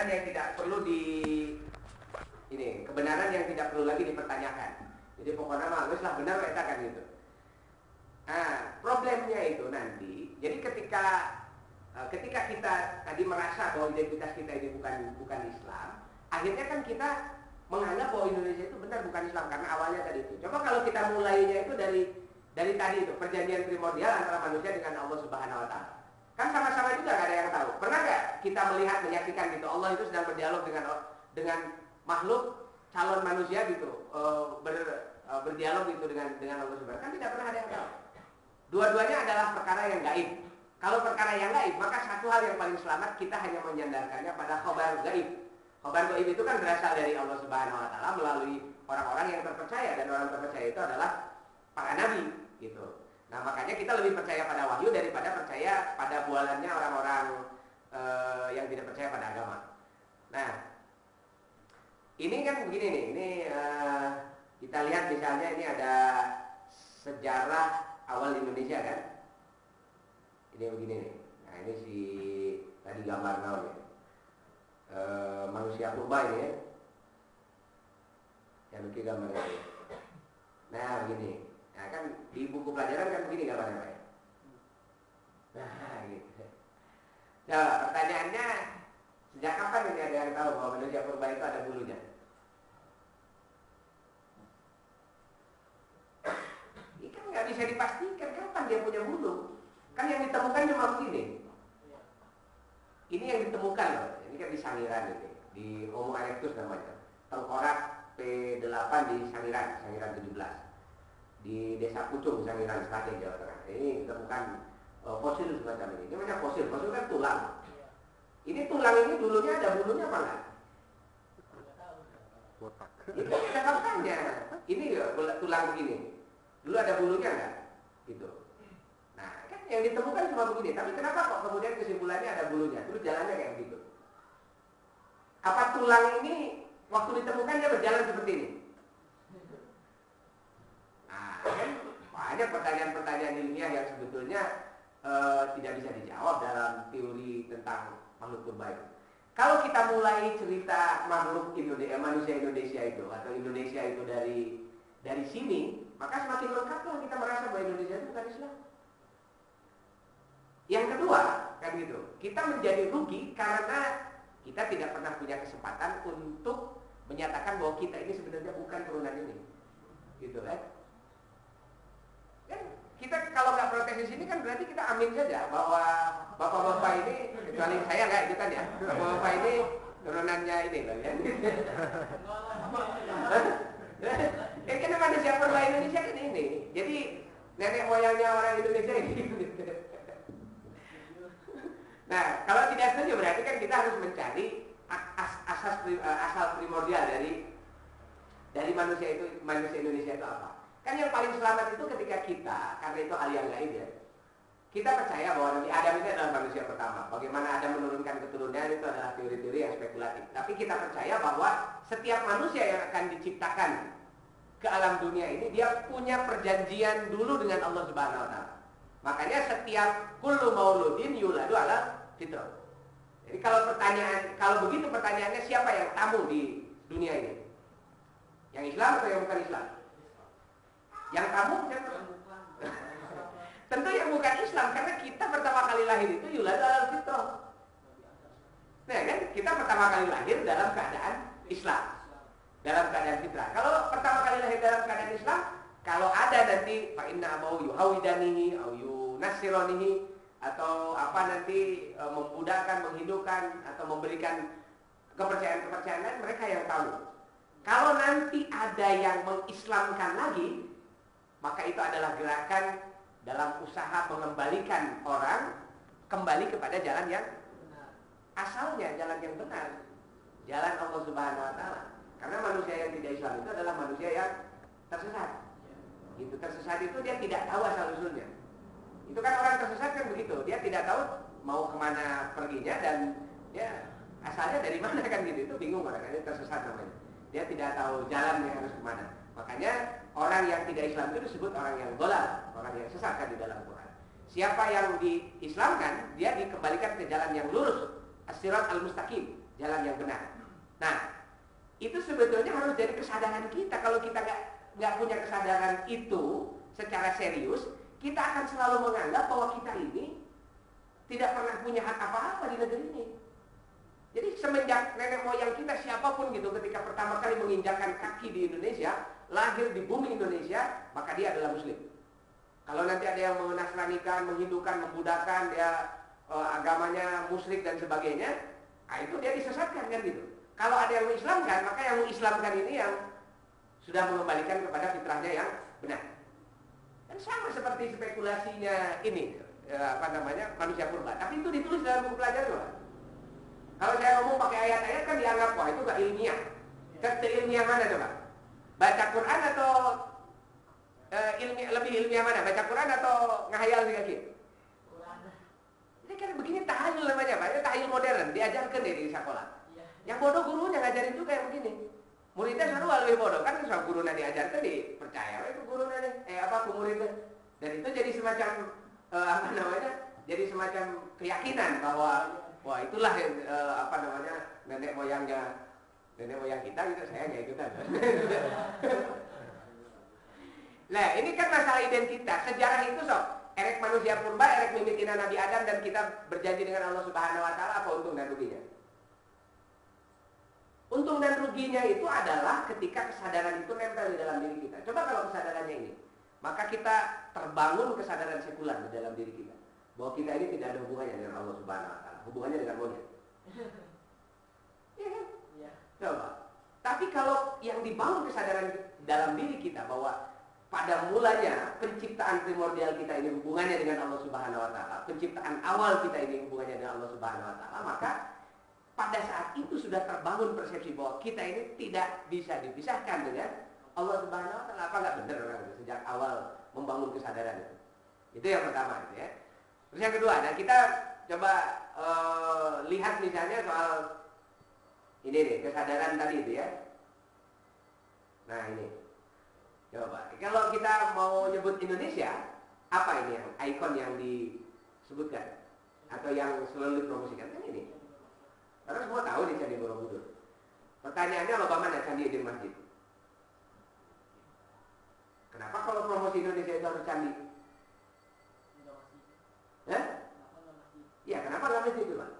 kebenaran yang tidak perlu kebenaran yang tidak perlu lagi dipertanyakan. Jadi pokoknya mah wis lah benar eta kan gitu. Nah, problemnya itu nanti, jadi ketika kita tadi merasa bahwa identitas kita ini bukan Islam, akhirnya kan kita menganggap bahwa Indonesia itu benar bukan Islam karena awalnya tadi itu. Coba kalau kita mulainya itu dari tadi itu perjanjian primordial antara manusia dengan Allah Subhanahu Wa Taala. Kan sama-sama juga gak ada yang tahu. Pernah gak kita menyaksikan gitu Allah itu sedang berdialog dengan makhluk calon manusia gitu, berdialog gitu dengan Allah Subhanahu Wa Taala? Kan tidak pernah ada yang tahu. Dua-duanya adalah perkara yang gaib. Kalau perkara yang gaib, maka satu hal yang paling selamat kita hanya menyandarkannya pada khabar gaib. Khabar gaib itu kan berasal dari Allah Subhanahu Wa Taala melalui orang-orang yang terpercaya, dan orang terpercaya itu adalah para nabi gitu. Nah, makanya kita lebih percaya pada wahyu daripada percaya pada bualannya orang-orang yang tidak percaya pada agama. Nah, ini kan begini nih, ini kita lihat misalnya ini ada sejarah awal Indonesia kan. Ini begini nih. Nah, ini si tadi gambar naon ya. Manusia purba ini ya. Yang lucu gambarnya. Nah, begini. Nah, kan di buku pelajaran kan begini gambarnya, Pak. Nah, gitu. Coba pertanyaannya, sejak kapan ini ada yang tahu bahwa manusia purba itu ada bulunya? Ini kan nggak bisa dipastikan kapan dia punya bulu. Kan yang ditemukan cuma begini. Ini yang ditemukan loh. Ini kan di Sangiran ini, di Homo erectus namanya. Tengkorak P8 di Sangiran 17. Di Desa Pucung, Sangiran Sragen, Jawa Tengah. Ini ditemukan fosil semacam ini. Ini macam fosil kan tulang. Ini tulang ini dulunya ada bulunya apa enggak? Botak. Itu ada faktanya. Ini tulang begini. Dulu ada bulunya enggak? Gitu. Nah, kan yang ditemukan cuma begini. Tapi kenapa kok kemudian kesimpulannya ada bulunya? Terus jalannya kayak begitu. Apa tulang ini waktu ditemukan dia berjalan seperti ini? Nah, kan banyak pertanyaan-pertanyaan ilmiah yang sebetulnya tidak bisa dijawab dalam teori tentang makhluk purba itu. Kalau kita mulai cerita makhluk manusia Indonesia itu atau Indonesia itu dari sini, maka semakin lengkaplah kita merasa bahwa Indonesia itu bukan Islam. Yang kedua, kan gitu, kita menjadi rugi karena kita tidak pernah punya kesempatan untuk menyatakan bahwa kita ini sebenarnya bukan turunan ini, gitu kan? Kan kita kalau nggak protes di sini kan berarti kita amin saja bahwa bapak-bapak ini, kecuali saya nggak itu kan ya, bapak-bapak ini turunannya ini loh ya. Karena manusia purba Indonesia kan ini, jadi nenek moyangnya orang Indonesia ini. Nah, kalau tidak setuju berarti kan kita harus mencari asal primordial dari manusia Indonesia itu apa? Kan yang paling selamat itu ketika kita, karena itu hal yang gaib ya, kita percaya bahwa Nabi Adam itu adalah manusia pertama. Bagaimana Adam menurunkan keturunan itu adalah teori-teori yang spekulatif. Tapi kita percaya bahwa setiap manusia yang akan diciptakan ke alam dunia ini, dia punya perjanjian dulu dengan Allah Subhanahu Wa Taala. Makanya setiap kullu mauludin yuladu ala fitrah. Jadi kalau begitu pertanyaannya, siapa yang tamu di dunia ini? Yang Islam atau yang bukan Islam? Yang tamu siapa? Tentu yang bukan Islam, karena kita pertama kali lahir itu yuladu ala fitrah. Nah kan, kita pertama kali lahir dalam keadaan Islam, dalam keadaan fitrah. Kalau pertama kali lahir dalam keadaan Islam, kalau ada nanti fa inna mau yuhawidanihi au yunasironihi, atau apa nanti membudakkan, menghidupkan atau memberikan kepercayaan-kepercayaan lain, mereka yang tahu. Kalau nanti ada yang mengislamkan lagi, maka itu adalah gerakan dalam usaha mengembalikan orang kembali kepada jalan yang asalnya, jalan yang benar, jalan Allah Subhanahu Wa Taala. Karena manusia yang tidak Islam itu adalah manusia yang tersesat. Itu tersesat itu dia tidak tahu asal usulnya. Itu kan orang tersesat kan begitu, dia tidak tahu mau kemana perginya dan ya asalnya dari mana kan gitu, itu bingung orang, ini tersesat namanya. Dia tidak tahu jalannya harus kemana. Makanya orang yang tidak Islam itu disebut orang yang dolal, orang yang sesat kan di dalam Quran. Siapa yang diislamkan, dia dikembalikan ke jalan yang lurus, as-sirat al-mustaqim. jalan yang benar. Nah, itu sebetulnya harus jadi kesadaran kita. Kalau kita nggak punya kesadaran itu secara serius, kita akan selalu menganggap bahwa kita ini tidak pernah punya hak apa-apa di negeri ini. Jadi semenjak nenek moyang kita siapapun gitu, ketika pertama kali menginjakkan kaki di Indonesia, lahir di bumi Indonesia, maka dia adalah Muslim. Kalau nanti ada yang menasranikan, menghindukan, membudakan, dia agamanya musyrik dan sebagainya, nah itu dia disesatkan kan gitu. Kalau ada yang mengislamkan, maka yang mengislamkan ini yang sudah mengembalikan kepada fitrahnya yang benar. Dan sama seperti spekulasinya ini, manusia purba. Tapi itu ditulis dalam buku pelajaran loh. Kalau saya ngomong pakai ayat-ayat kan dianggap, wah itu gak ilmiah. Ilmiah mana coba? Baca Quran atau lebih ilmiah mana? Baca Quran atau ngahayal sih kaki? Ini kan begini tahlil namanya Pak, itu tahlil modern, diajarkan di sekolah. Yang bodoh gurunya ngajarin juga yang begini. Muridnya selalu lebih bodoh, kan soal gurunya diajarkan dipercaya, itu gurunya muridnya. Dan itu jadi semacam jadi semacam keyakinan bahwa wah itulah nenek moyang kita gitu, saya nggak ikutan. Nah ini kan masalah identitas, sejarah itu sob. Erek manusia purba, erek mimikinan Nabi Adam dan kita berjanji dengan Allah Subhanahu Wa Taala, apa untung dan ruginya? Untung dan ruginya itu adalah ketika kesadaran itu nempel di dalam diri kita. Coba kalau kesadarannya ini, maka kita terbangun kesadaran sekular di dalam diri kita. Bahwa kita ini tidak ada hubungannya dengan Allah Subhanahu Wa Taala, hubungannya dengan monyet. Iya kan? Ya. Coba. Tapi kalau yang dibangun kesadaran dalam diri kita bahwa pada mulanya penciptaan primordial kita ini hubungannya dengan Allah Subhanahu Wa Taala, penciptaan awal kita ini hubungannya dengan Allah Subhanahu Wa Taala, maka pada saat itu sudah terbangun persepsi bahwa kita ini tidak bisa dipisahkan dengan Allah Subhanahu Wa Taala. Apa nggak benar orang itu sejak awal membangun kesadaran itu? Itu yang pertama, gitu ya. Terus yang kedua, nah kita coba lihat misalnya soal ini nih kesadaran tadi itu ya. Nah ini, coba kalau kita mau nyebut Indonesia, apa ini yang ikon yang disebutkan atau yang selalu dipromosikan kan ini? Karena semua tahu di Candi Borobudur. Pertanyaannya loba mana candi di masjid? Kenapa kalau promosi Indonesia itu harus candi? Ya, kenapa nggak masjid itu, Pak?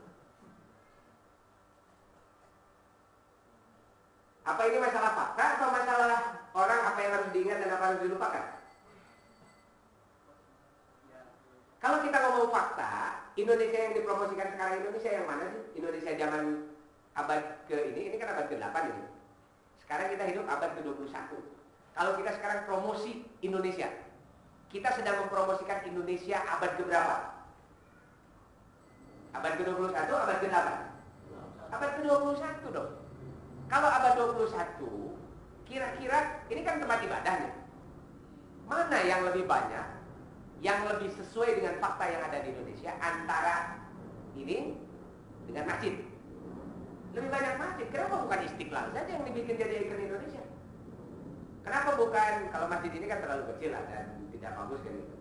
Apa ini masalah fakta atau masalah orang apa yang harus diingat dan apa yang harus dilupakan? Kalau kita ngomong fakta, Indonesia yang dipromosikan sekarang Indonesia yang mana sih? Indonesia zaman abad ini kan abad ke-8 ini. Sekarang kita hidup abad ke-21. Kalau kita sekarang promosi Indonesia, kita sedang mempromosikan Indonesia abad ke-berapa? Abad ke-21, abad ke-8? Abad ke-21 dong. Kalau abad 21, kira-kira ini kan tempat ibadahnya. Mana yang lebih banyak, yang lebih sesuai dengan fakta yang ada di Indonesia antara ini dengan masjid? Lebih banyak masjid. Kenapa bukan Istiqlal saja yang dibikin jadi ikon Indonesia? Kenapa bukan, kalau masjid ini kan terlalu kecil dan tidak bagus kan itu.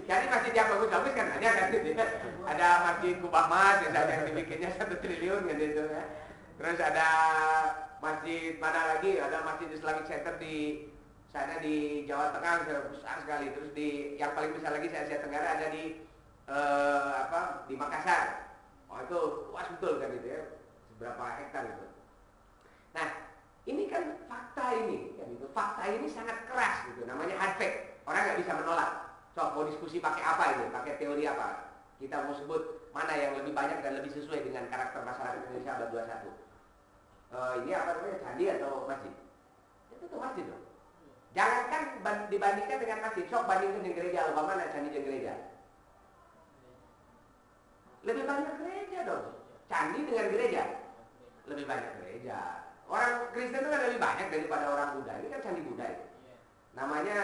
Jadi masjid yang bagus-bagus kan banyak kan gitu ya. Ada masjid Kubah Mas misalnya yang dibikinnya 1 triliun kan gitu ya. Terus ada masjid mana lagi, ada masjid Islamic Center di sana di Jawa Tengah besar sekali. Terus di yang paling besar lagi Asia Tenggara ada di di Makassar. Oh itu luas betul kan gitu ya, seberapa hektar itu. Nah ini kan fakta ini, kan gitu. Fakta ini sangat keras gitu, namanya hard fact. Orang nggak bisa menolak. So mau diskusi pakai apa ini, pakai teori apa? Kita mau sebut mana yang lebih banyak dan lebih sesuai dengan karakter masyarakat Indonesia abad 21. Ini apa namanya, candi atau masjid? Itu tuh masjid dong. Jangankan dibandingkan dengan masjid, sok bandingkan dengan gereja, apa mana candi dan gereja? Lebih banyak gereja dong. Candi dengan gereja lebih banyak gereja. Orang Kristen itu kan lebih banyak daripada orang Buddha. Ini kan candi Buddha itu. Namanya